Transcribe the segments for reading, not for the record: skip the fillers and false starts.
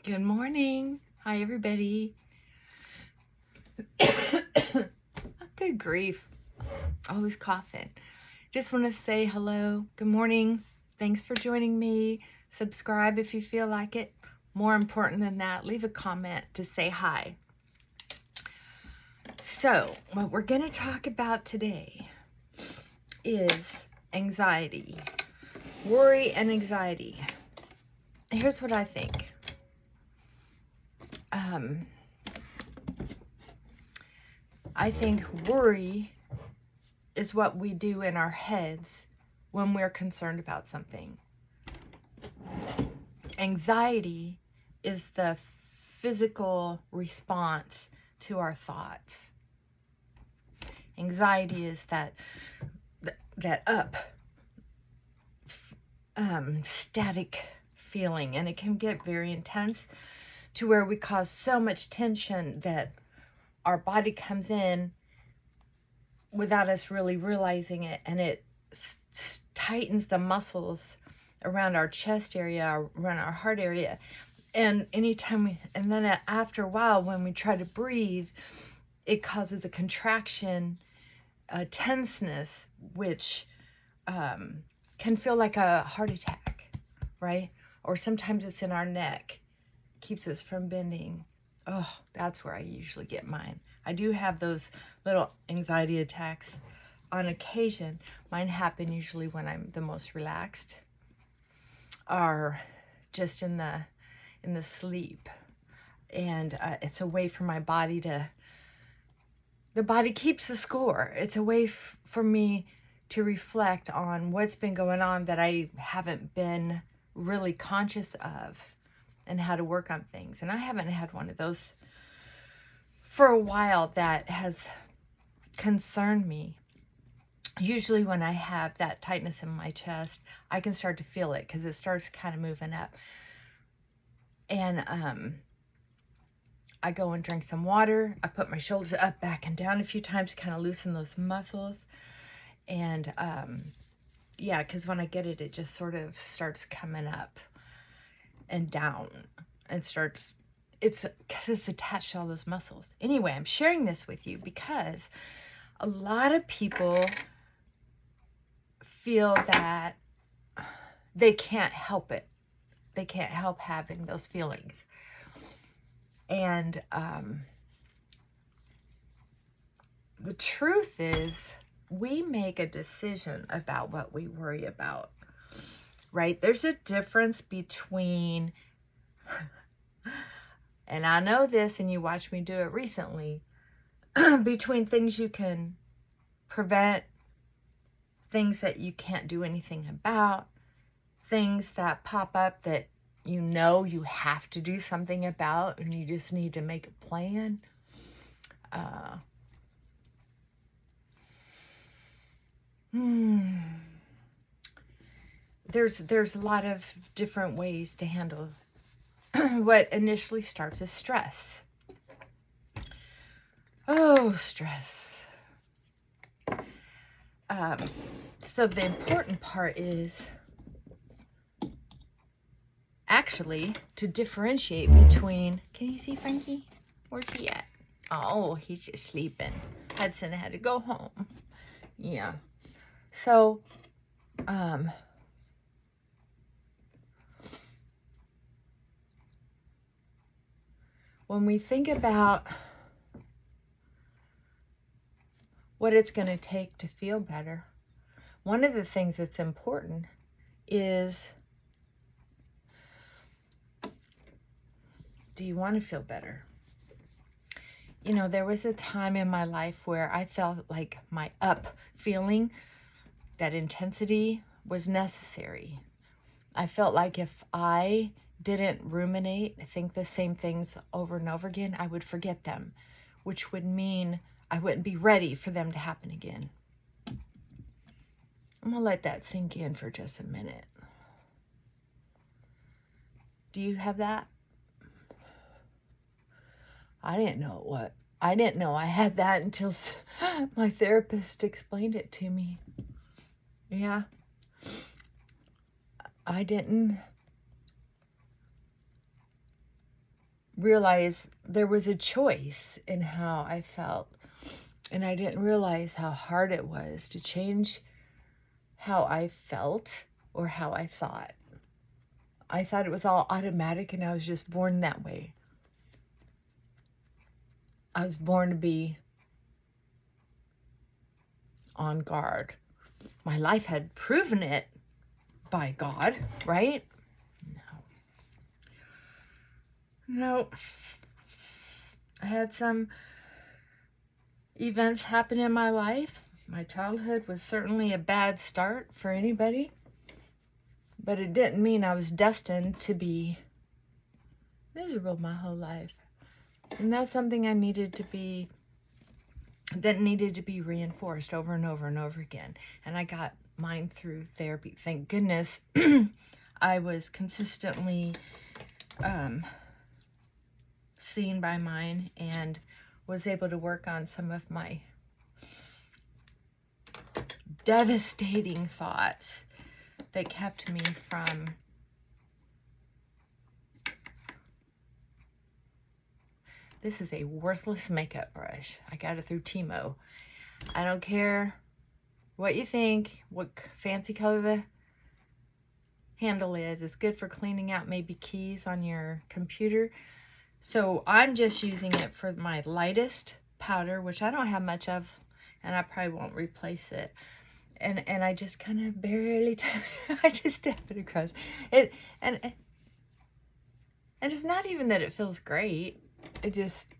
Good morning. Hi, everybody. Good grief. Always coughing. Just want to say hello. Good morning. Thanks for joining me. Subscribe if you feel like it. More important than that, leave a comment to say hi. So, what we're going to talk about today is anxiety, worry, and anxiety. Here's what I think. I think worry is what we do in our heads when we're concerned about something. Anxiety is the physical response to our thoughts. Anxiety is that static feeling, and it can get very intense to where we cause so much tension that our body comes in without us really realizing it, and it tightens the muscles around our chest area, around our heart area. And and then after a while, when we try to breathe, it causes a contraction, a tenseness, which can feel like a heart attack, right? Or sometimes it's in our neck, keeps us from bending. Oh, that's where I usually get mine. I do have those little anxiety attacks on occasion. Mine happen usually when I'm the most relaxed, or just in the sleep, and it's a way for my body the body keeps the score. It's a way for me to reflect on what's been going on that I haven't been really conscious of, and how to work on things. And I haven't had one of those for a while that has concerned me. Usually when I have that tightness in my chest, I can start to feel it because it starts kind of moving up. And I go and drink some water. I put my shoulders up, back, and down a few times, kind of loosen those muscles. And yeah, because when I get it, it just sort of starts coming up and down, and it's because it's attached to all those muscles. Anyway, I'm sharing this with you because a lot of people feel that they can't help it. They can't help having those feelings. And the truth is, we make a decision about what we worry about, right? There's a difference between, and I know this, and you watched me do it recently, between things you can prevent, things that you can't do anything about, things that pop up that you know you have to do something about and you just need to make a plan. There's a lot of different ways to handle what initially starts as stress. Oh, stress. So the important part is actually to differentiate between, can you see Frankie? Where's he at? Oh, he's just sleeping. Hudson had to go home. Yeah. So, when we think about what it's going to take to feel better, one of the things that's important is, do you want to feel better? You know, there was a time in my life where I felt like my up feeling, that intensity, was necessary. I felt like if I didn't ruminate, think the same things over and over again, I would forget them, which would mean I wouldn't be ready for them to happen again. I'm going to let that sink in for just a minute. Do you have that? I didn't know I had that until my therapist explained it to me. Yeah. I didn't realize there was a choice in how I felt. And I didn't realize how hard it was to change how I felt or how I thought. I thought it was all automatic and I was just born that way. I was born to be on guard. My life had proven it by God, right? No. I had some events happen in my life. My childhood was certainly a bad start for anybody, but it didn't mean I was destined to be miserable my whole life. And that's something that needed to be reinforced over and over and over again. And I got mine through therapy. Thank goodness I was consistently seen by mine and was able to work on some of my devastating thoughts that kept me from this is a worthless makeup brush. I got it through Timo. I don't care what you think, what fancy color the handle is. It's good for cleaning out maybe keys on your computer. So I'm just using it for my lightest powder, which I don't have much of, and I probably won't replace it. And I just kind of barely, I just tap it across it. And it's not even that it feels great. It just,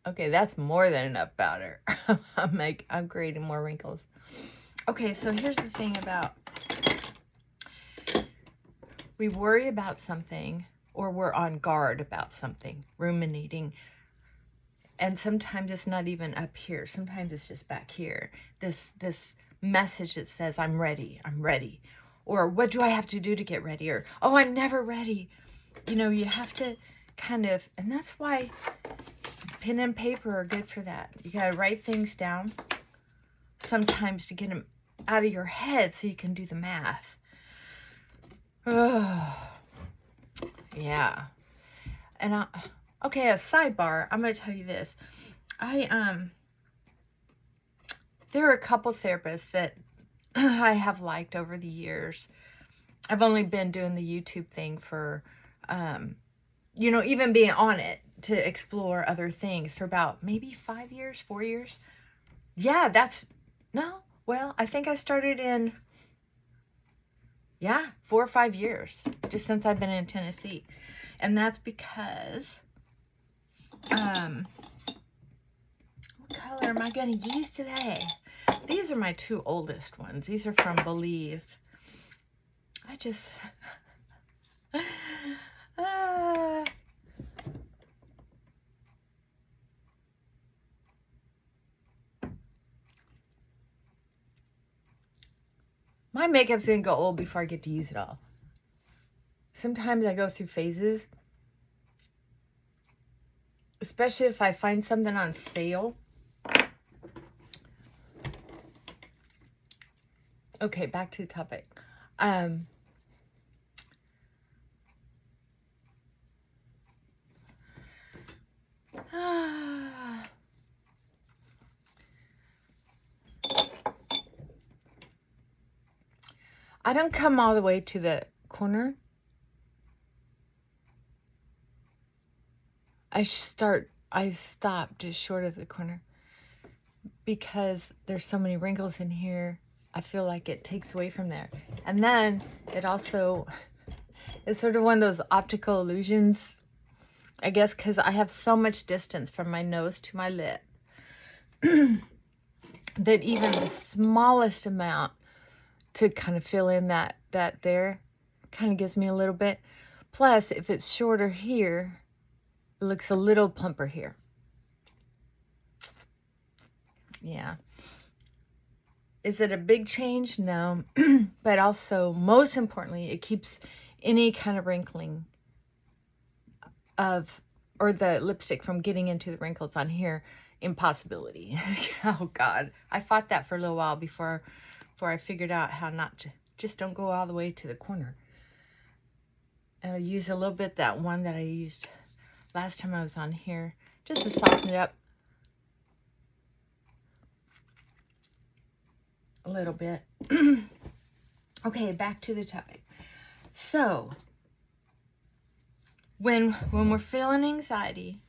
okay, that's more than enough powder. I'm creating more wrinkles. Okay, so here's the thing about, we worry about something or we're on guard about something, ruminating. And sometimes it's not even up here. Sometimes it's just back here. This message that says, I'm ready. Or what do I have to do to get ready? Or, oh, I'm never ready. You know, you have to kind of, and that's why pen and paper are good for that. You got to write things down sometimes to get them out of your head so you can do the math. Oh, yeah. And okay, a sidebar, I'm going to tell you this. There are a couple therapists that I have liked over the years. I've only been doing the YouTube thing for, even being on it to explore other things for about maybe 5 years, 4 years. Yeah, I think I started in, 4 or 5 years, just since I've been in Tennessee. And that's because, what color am I going to use today? These are my two oldest ones. These are from Believe. I just, my makeup's going to go old before I get to use it all. Sometimes I go through phases, especially if I find something on sale. Okay, back to the topic. I don't come all the way to the corner. I stop just short of the corner because there's so many wrinkles in here. I feel like it takes away from there. And then it also is sort of one of those optical illusions, I guess, because I have so much distance from my nose to my lip that even the smallest amount to kind of fill in that there kind of gives me a little bit. Plus, if it's shorter here, it looks a little plumper here. Yeah. Is it a big change? No. But also, most importantly, it keeps any kind of wrinkling or the lipstick from getting into the wrinkles on here, impossibility. Oh, God. I fought that for a little while before I figured out how not to, just don't go all the way to the corner. I'll use a little bit that one that I used last time I was on here, just to soften it up a little bit. Okay, back to the topic. So, when we're feeling anxiety,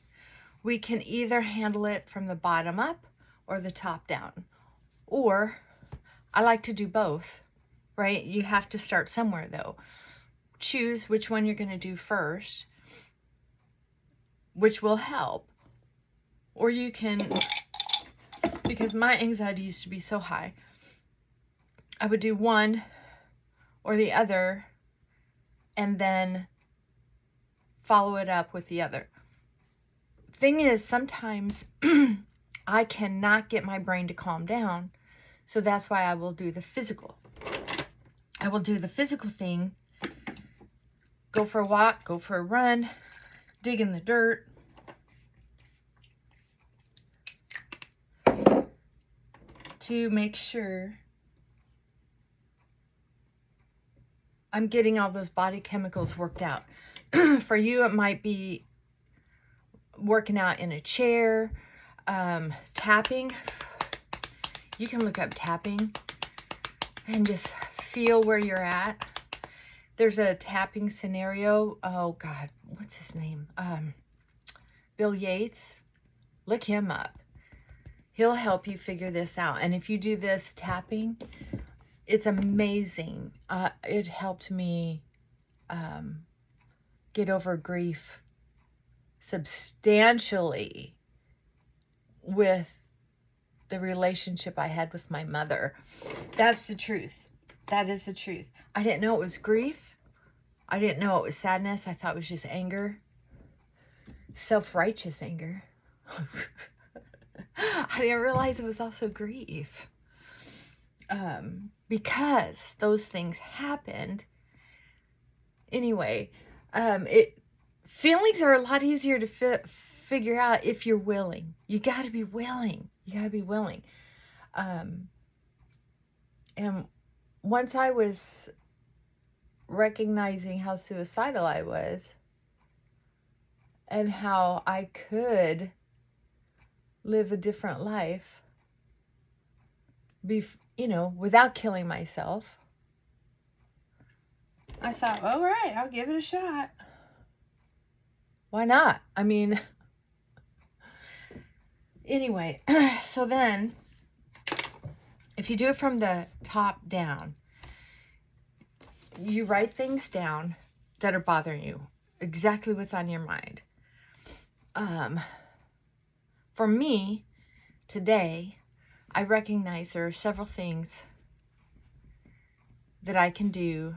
we can either handle it from the bottom up or the top down. Or, I like to do both, right? You have to start somewhere though. Choose which one you're going to do first, which will help. Or you can, because my anxiety used to be so high, I would do one or the other and then follow it up with the other. Thing is, sometimes I cannot get my brain to calm down. So that's why I will do the physical. I will do the physical thing. Go for a walk, go for a run, dig in the dirt. To make sure I'm getting all those body chemicals worked out. For you, it might be working out in a chair, tapping. You can look up tapping and just feel where you're at. There's a tapping scenario. Oh God, what's his name? Bill Yates. Look him up. He'll help you figure this out. And if you do this tapping, it's amazing. It helped me get over grief substantially with the relationship I had with my mother. That's the truth. That is the truth. I didn't know it was grief. I didn't know it was sadness. I thought it was just anger. Self-righteous anger. I didn't realize it was also grief. Because those things happened. Anyway, feelings are a lot easier to figure out if you're willing. You got to be willing. You got to be willing. And once I was recognizing how suicidal I was and how I could live a different life, without killing myself, I thought, all right, I'll give it a shot. Why not? I mean, anyway, so then, if you do it from the top down, you write things down that are bothering you, exactly what's on your mind. For me, today, I recognize there are several things that I can do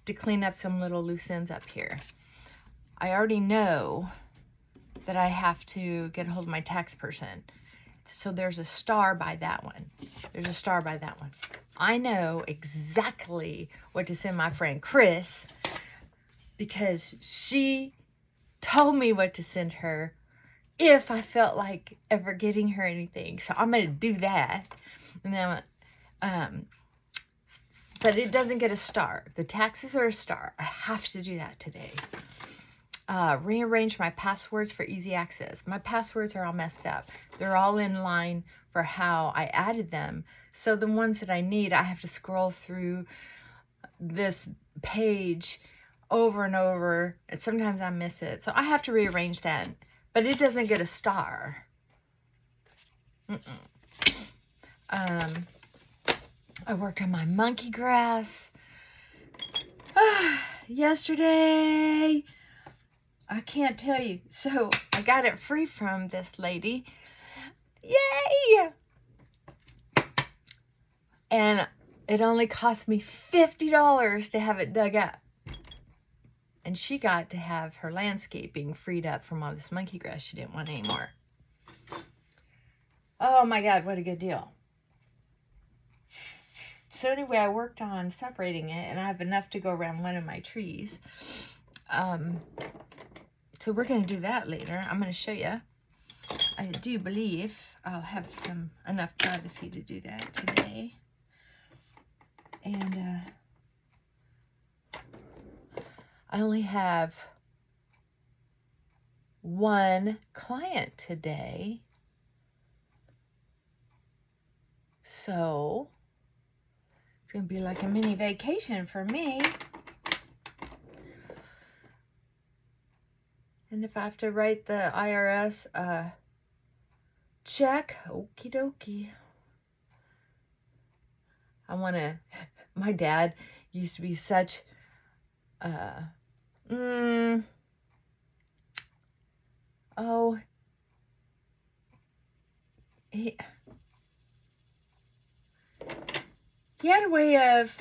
to clean up some little loose ends up here. I already know that I have to get a hold of my tax person. So there's a star by that one. There's a star by that one. I know exactly what to send my friend Chris because she told me what to send her if I felt like ever getting her anything. So I'm going to do that. And then, but it doesn't get a star. The taxes are a star. I have to do that today. Rearrange my passwords for easy access. My passwords are all messed up. They're all in line for how I added them. So the ones that I need, I have to scroll through this page over and over. And sometimes I miss it. So I have to rearrange that. But it doesn't get a star. I worked on my monkey grass. Yesterday. I can't tell you. So I got it free from this lady. Yay! And it only cost me $50 to have it dug up. And she got to have her landscaping freed up from all this monkey grass she didn't want anymore. Oh my God, what a good deal. So anyway, I worked on separating it, and I have enough to go around one of my trees. So we're going to do that later. I'm going to show you. I do believe I'll have enough privacy to do that today. And I only have one client today. So it's going to be like a mini vacation for me. And if I have to write the IRS check, okie dokie. I want to, my dad used to be such, he had a way of,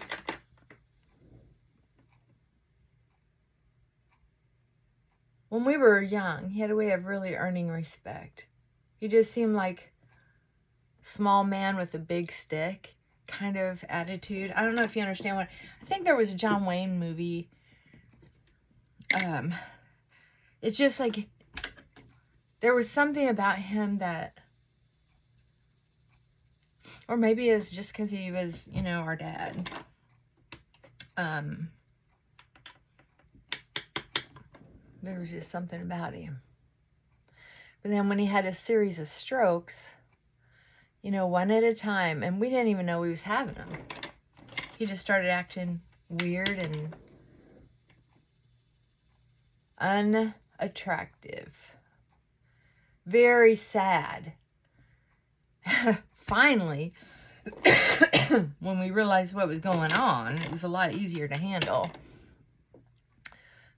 when we were young, he had a way of really earning respect. He just seemed like a small man with a big stick kind of attitude. I don't know if you understand what, I think there was a John Wayne movie. It's just like, there was something about him that, or maybe it's just because he was, you know, our dad. There was just something about him. But then when he had a series of strokes, you know, one at a time, and we didn't even know he was having them. He just started acting weird and unattractive. Very sad. Finally, when we realized what was going on, it was a lot easier to handle.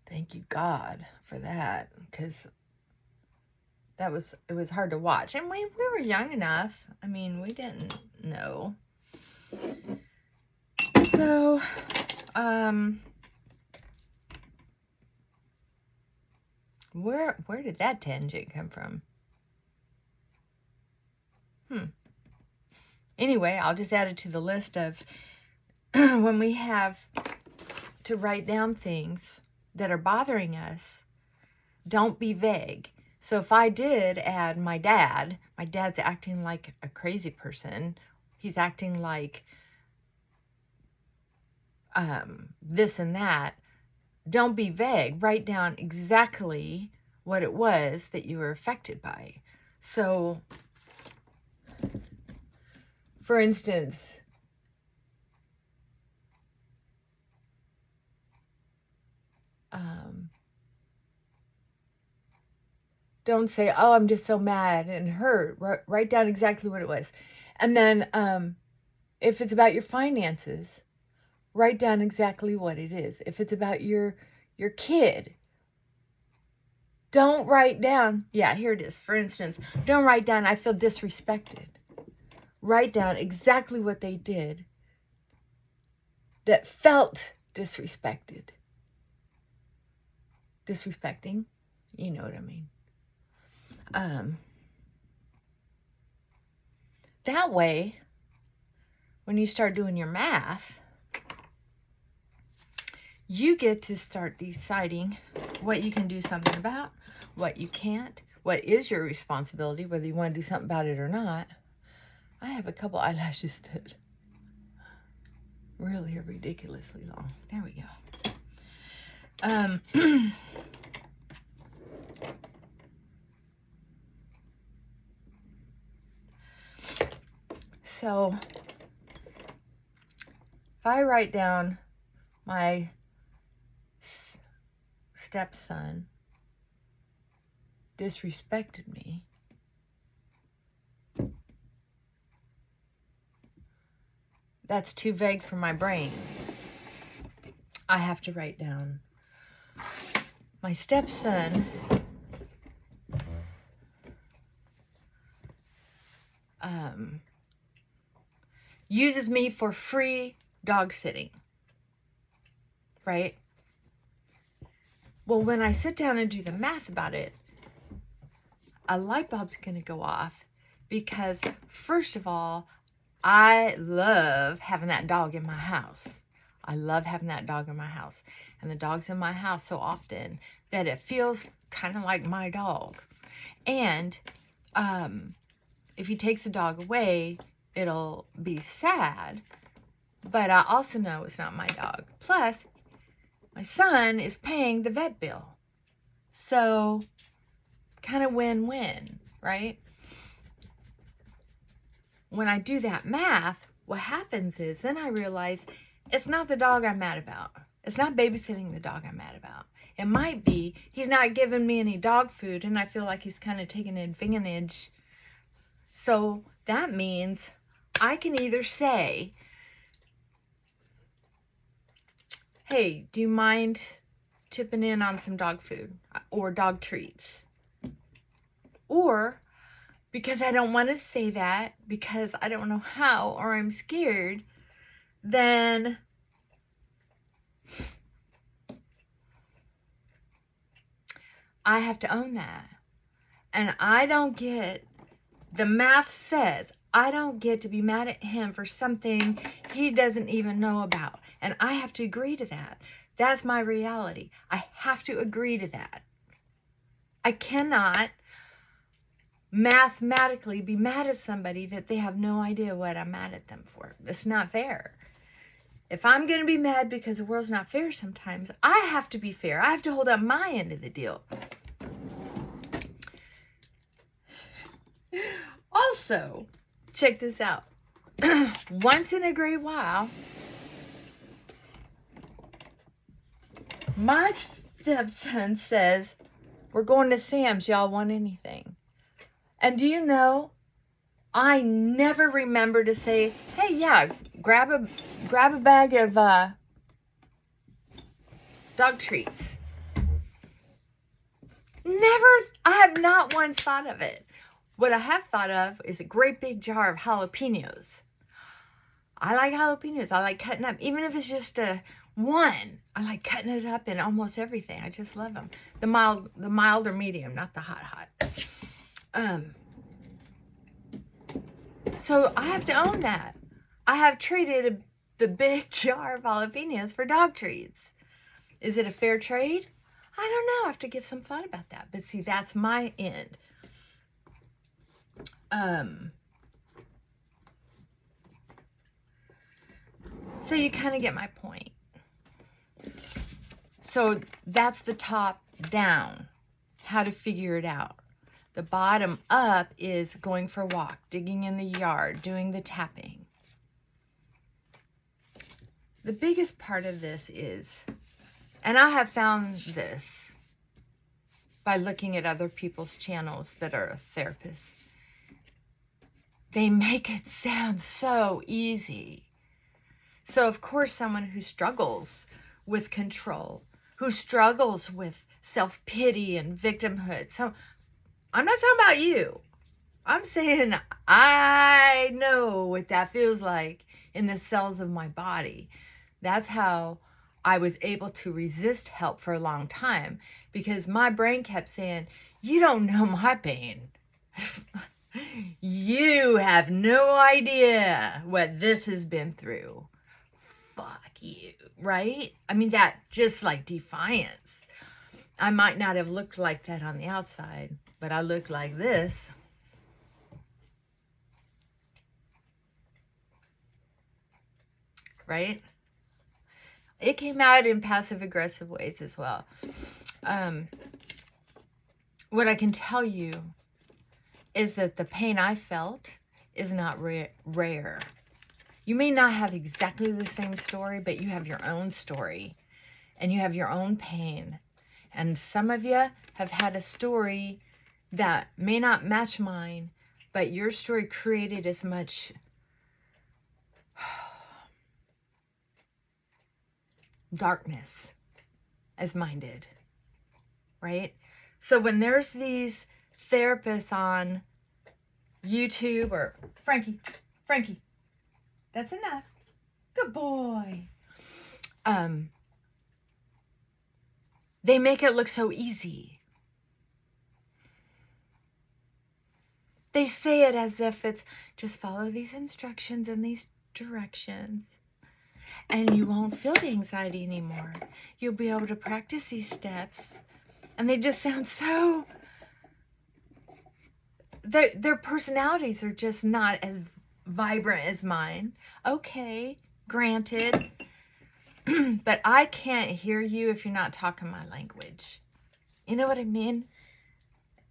Thank you, God, for that, because it was hard to watch. And we were young enough. I mean, we didn't know. So, where did that tangent come from? Anyway, I'll just add it to the list of when we have to write down things that are bothering us, don't be vague. So if I did add my dad's acting like a crazy person. He's acting like this and that. Don't be vague. Write down exactly what it was that you were affected by. So, for instance, don't say, oh, I'm just so mad and hurt. Write down exactly what it was. And then if it's about your finances, write down exactly what it is. If it's about your kid, don't write down, yeah, here it is. For instance, don't write down, I feel disrespected. Write down exactly what they did that felt disrespected. Disrespecting, you know what I mean. That way, when you start doing your math, you get to start deciding what you can do something about, what you can't, what is your responsibility, whether you want to do something about it or not. I have a couple eyelashes that really are ridiculously long. There we go. So if I write down my stepson disrespected me, that's too vague for my brain. I have to write down my stepson uses me for free dog sitting, right? Well, when I sit down and do the math about it, a light bulb's going to go off because, first of all, I love having that dog in my house. I love having that dog in my house. And the dog's in my house so often that it feels kind of like my dog. And if he takes the dog away, it'll be sad. But I also know it's not my dog. Plus, my son is paying the vet bill. So kind of win-win, right? When I do that math, what happens is then I realize it's not the dog I'm mad about. It's not babysitting the dog I'm mad about. It might be he's not giving me any dog food and I feel like he's kind of taking advantage. So that means I can either say, hey, do you mind tipping in on some dog food or dog treats? Or because I don't want to say that, because I don't know how, or I'm scared, then I have to own that. And I don't get, the math says, I don't get to be mad at him for something he doesn't even know about. And I have to agree to that. That's my reality. I have to agree to that. I cannot mathematically be mad at somebody that they have no idea what I'm mad at them for. It's not fair. If I'm going to be mad because the world's not fair sometimes, I have to be fair. I have to hold up my end of the deal. Also, check this out. Once in a great while, my stepson says, we're going to Sam's. Y'all want anything? And do you know, I never remember to say, hey, yeah, grab a bag of dog treats. Never, I have not once thought of it. What I have thought of is a great big jar of jalapenos. I like jalapenos. I like cutting up, even if it's just one. I like cutting it up in almost everything. I just love them. The mild or medium, not the hot. So I have to own that. I have traded the big jar of jalapenos for dog treats. Is it a fair trade? I don't know. I have to give some thought about that. But see, that's my end. So you kind of get my point. So that's the top down, how to figure it out. The bottom up is going for a walk, digging in the yard, doing the tapping. The biggest part of this is, and I have found this by looking at other people's channels that are therapists, they make it sound so easy. So of course, someone who struggles with control, who struggles with self-pity and victimhood. So I'm not talking about you. I'm saying I know what that feels like in the cells of my body. That's how I was able to resist help for a long time, because my brain kept saying, you don't know my pain. You have no idea what this has been through. Fuck you, right? I mean, that just like defiance. I might not have looked like that on the outside, but I looked like this. Right? It came out in passive-aggressive ways as well. What I can tell you is that the pain I felt is not rare. You may not have exactly the same story, but you have your own story and you have your own pain. And some of you have had a story that may not match mine, but your story created as much darkness as mine did, right? So when there's these therapists on YouTube, or Frankie, that's enough. Good boy. They make it look so easy. They say it as if it's just follow these instructions and these directions, and you won't feel the anxiety anymore. You'll be able to practice these steps. And they just sound so... Their personalities are just not as vibrant as mine. Okay, granted. But I can't hear you if you're not talking my language. You know what I mean?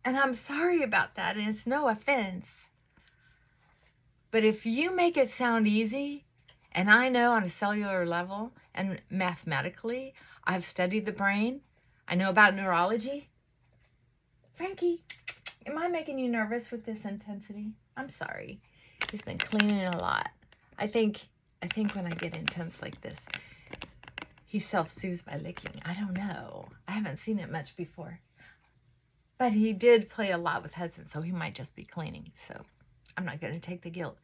And I'm sorry about that, and it's no offense. But if you make it sound easy, and I know on a cellular level and mathematically, I've studied the brain, I know about neurology. Frankie, am I making you nervous with this intensity? I'm sorry. He's been cleaning a lot. I think when I get intense like this, he self-soothes by licking. I don't know. I haven't seen it much before. But he did play a lot with Hudson, so he might just be cleaning. So I'm not going to take the guilt.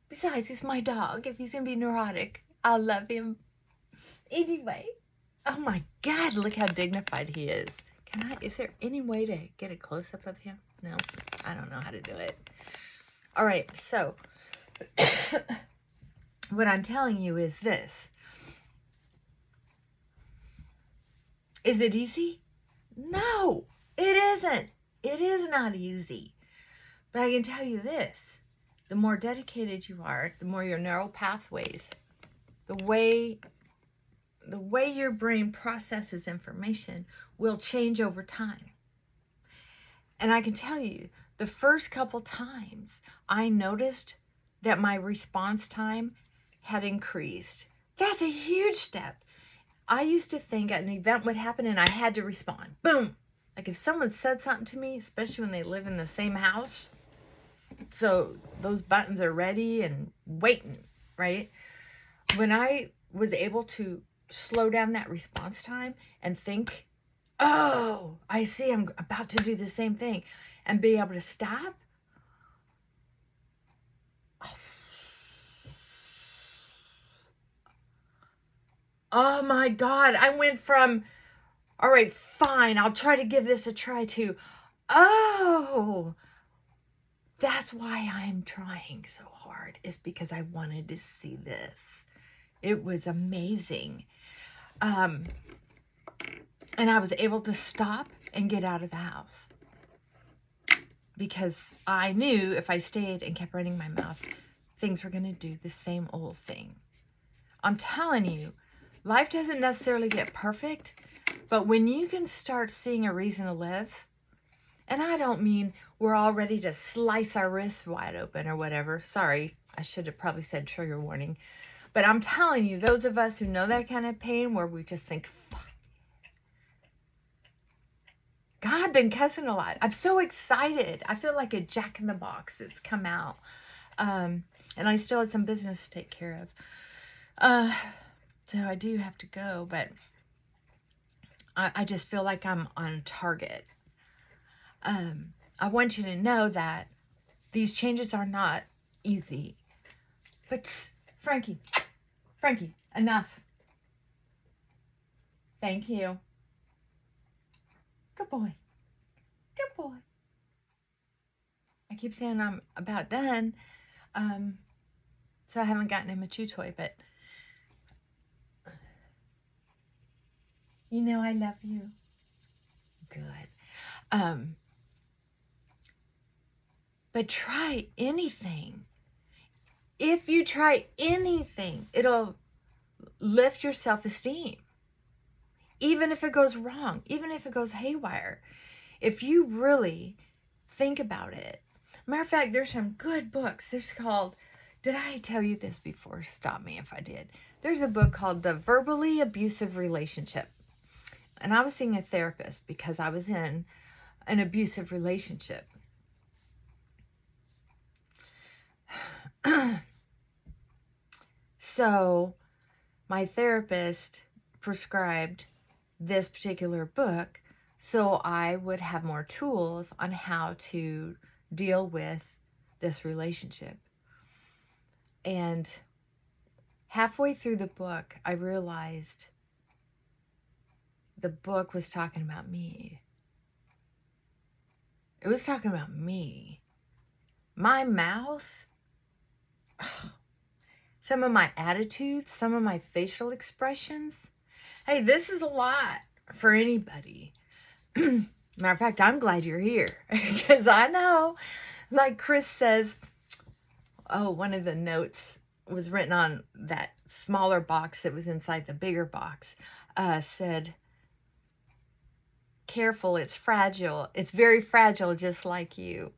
Besides, he's my dog. If he's going to be neurotic, I'll love him. Anyway, oh my God, look how dignified he is. Is there any way to get a close-up of him? No, I don't know how to do it. All right, so what I'm telling you is this. Is it easy? No, it isn't. It is not easy. But I can tell you this. The more dedicated you are, the more your neural pathways, the way your brain processes information will change over time. And I can tell you, the first couple times I noticed that my response time had increased. That's a huge step. I used to think an event would happen and I had to respond. Boom. Like if someone said something to me, especially when they live in the same house, so those buttons are ready and waiting, right? When I was able to slow down that response time and think, oh, I see I'm about to do the same thing, and be able to stop. Oh my God, I went from, all right, fine, I'll try to give this a try to, oh, that's why I'm trying so hard, is because I wanted to see this. It was amazing. And I was able to stop and get out of the house because I knew if I stayed and kept running my mouth, things were going to do the same old thing. I'm telling you, life doesn't necessarily get perfect, but when you can start seeing a reason to live, and I don't mean we're all ready to slice our wrists wide open or whatever. Sorry, I should have probably said trigger warning. But I'm telling you, those of us who know that kind of pain where we just think, fuck. God, I've been cussing a lot. I'm so excited. I feel like a jack in the box that's come out. And I still have some business to take care of. So I do have to go, but I just feel like I'm on target. I want you to know that these changes are not easy. But Frankie, enough. Thank you. Good boy. Good boy. I keep saying I'm about done. So I haven't gotten him a chew toy, but you know I love you. Good. But try anything. If you try anything, it'll lift your self-esteem. Even if it goes wrong, even if it goes haywire. If you really think about it. Matter of fact, there's some good books. There's called, did I tell you this before? Stop me if I did. There's a book called The Verbally Abusive Relationship. And I was seeing a therapist because I was in an abusive relationship. So my therapist prescribed this particular book so I would have more tools on how to deal with this relationship. And halfway through the book, I realized the book was talking about me. It was talking about me. My mouth, some of my attitudes, some of my facial expressions. Hey, this is a lot for anybody. Matter of fact, I'm glad you're here because I know, like Chris says, one of the notes was written on that smaller box that was inside the bigger box, said, careful. It's fragile. It's very fragile, just like you.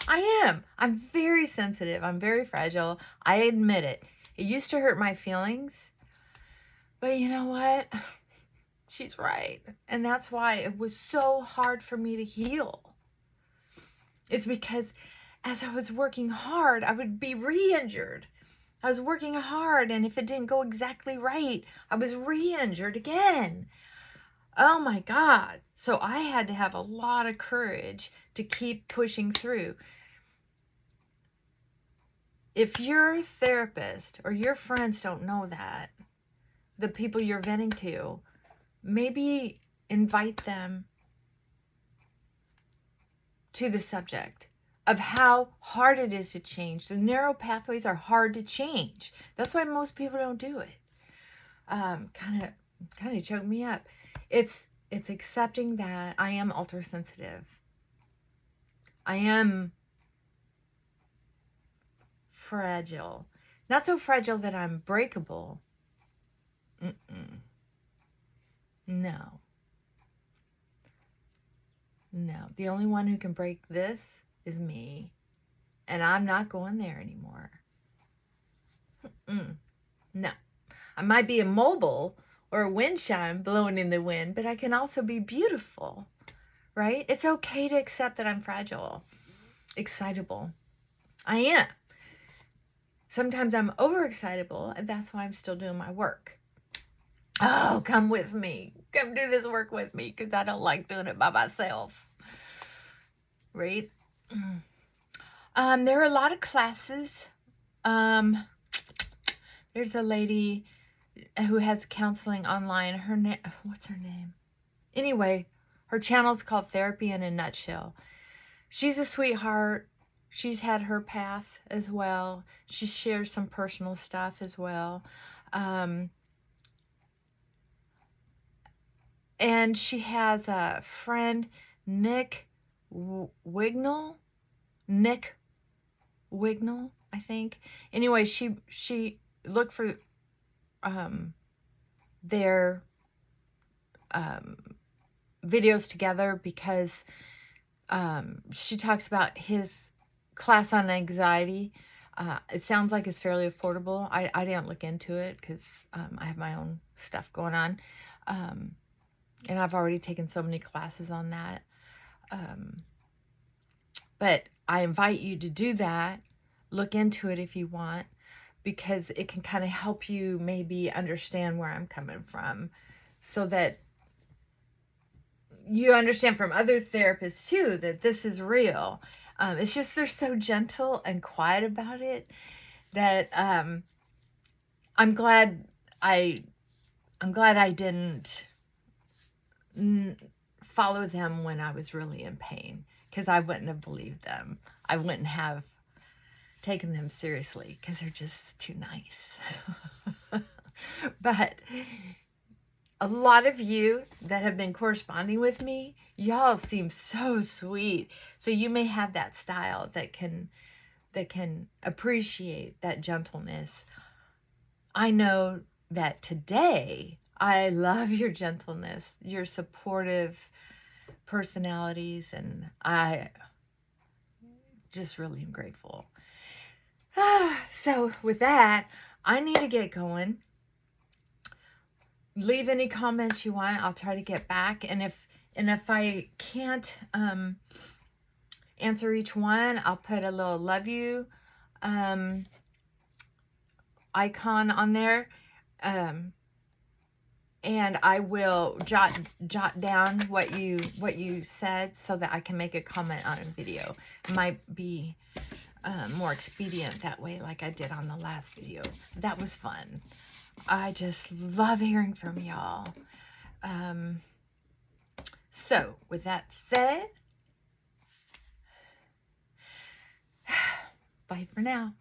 I am. I'm very sensitive. I'm very fragile. I admit it. It used to hurt my feelings. But you know what? She's right. And that's why it was so hard for me to heal. It's because as I was working hard, I would be re-injured. I was working hard, and if it didn't go exactly right, I was re-injured again. Oh my God. So I had to have a lot of courage to keep pushing through. If your therapist or your friends don't know that, the people you're venting to, maybe invite them to the subject of how hard it is to change. The narrow pathways are hard to change. That's why most people don't do it. Kind of choked me up. It's accepting that I am ultra sensitive. I am fragile. Not so fragile that I'm breakable. No. The only one who can break this is me. And I'm not going there anymore. No. I might be immobile or a wind chime blowing in the wind, but I can also be beautiful, right? It's okay to accept that I'm fragile, excitable. I am. Sometimes I'm overexcitable, and that's why I'm still doing my work. Oh, come with me. Come do this work with me, because I don't like doing it by myself. Right? There are a lot of classes. There's a lady who has counseling online. Her name, what's her name? Anyway, her channel's called Therapy in a Nutshell. She's a sweetheart. She's had her path as well. She shares some personal stuff as well. And she has a friend, Nick Wignall, I think. Anyway, she looked for their videos together because she talks about his class on anxiety. It sounds like it's fairly affordable. I didn't look into it because I have my own stuff going on. And I've already taken so many classes on that. But I invite you to do that. Look into it if you want, because it can kind of help you maybe understand where I'm coming from, so that you understand from other therapists too that this is real. It's just they're so gentle and quiet about it that I'm glad I didn't follow them when I was really in pain, because I wouldn't have believed them. I wouldn't have taken them seriously because they're just too nice. But a lot of you that have been corresponding with me, y'all seem so sweet. So you may have that style that can appreciate that gentleness. I know that today I love your gentleness, your supportive personalities, and I just really am grateful. So with that, I need to get going. Leave any comments you want. I'll try to get back. And if I can't answer each one, I'll put a little love you icon on there. And I will jot down what you said so that I can make a comment on a video. It might be more expedient that way, like I did on the last video. That was fun. I just love hearing from y'all. So with that said, bye for now.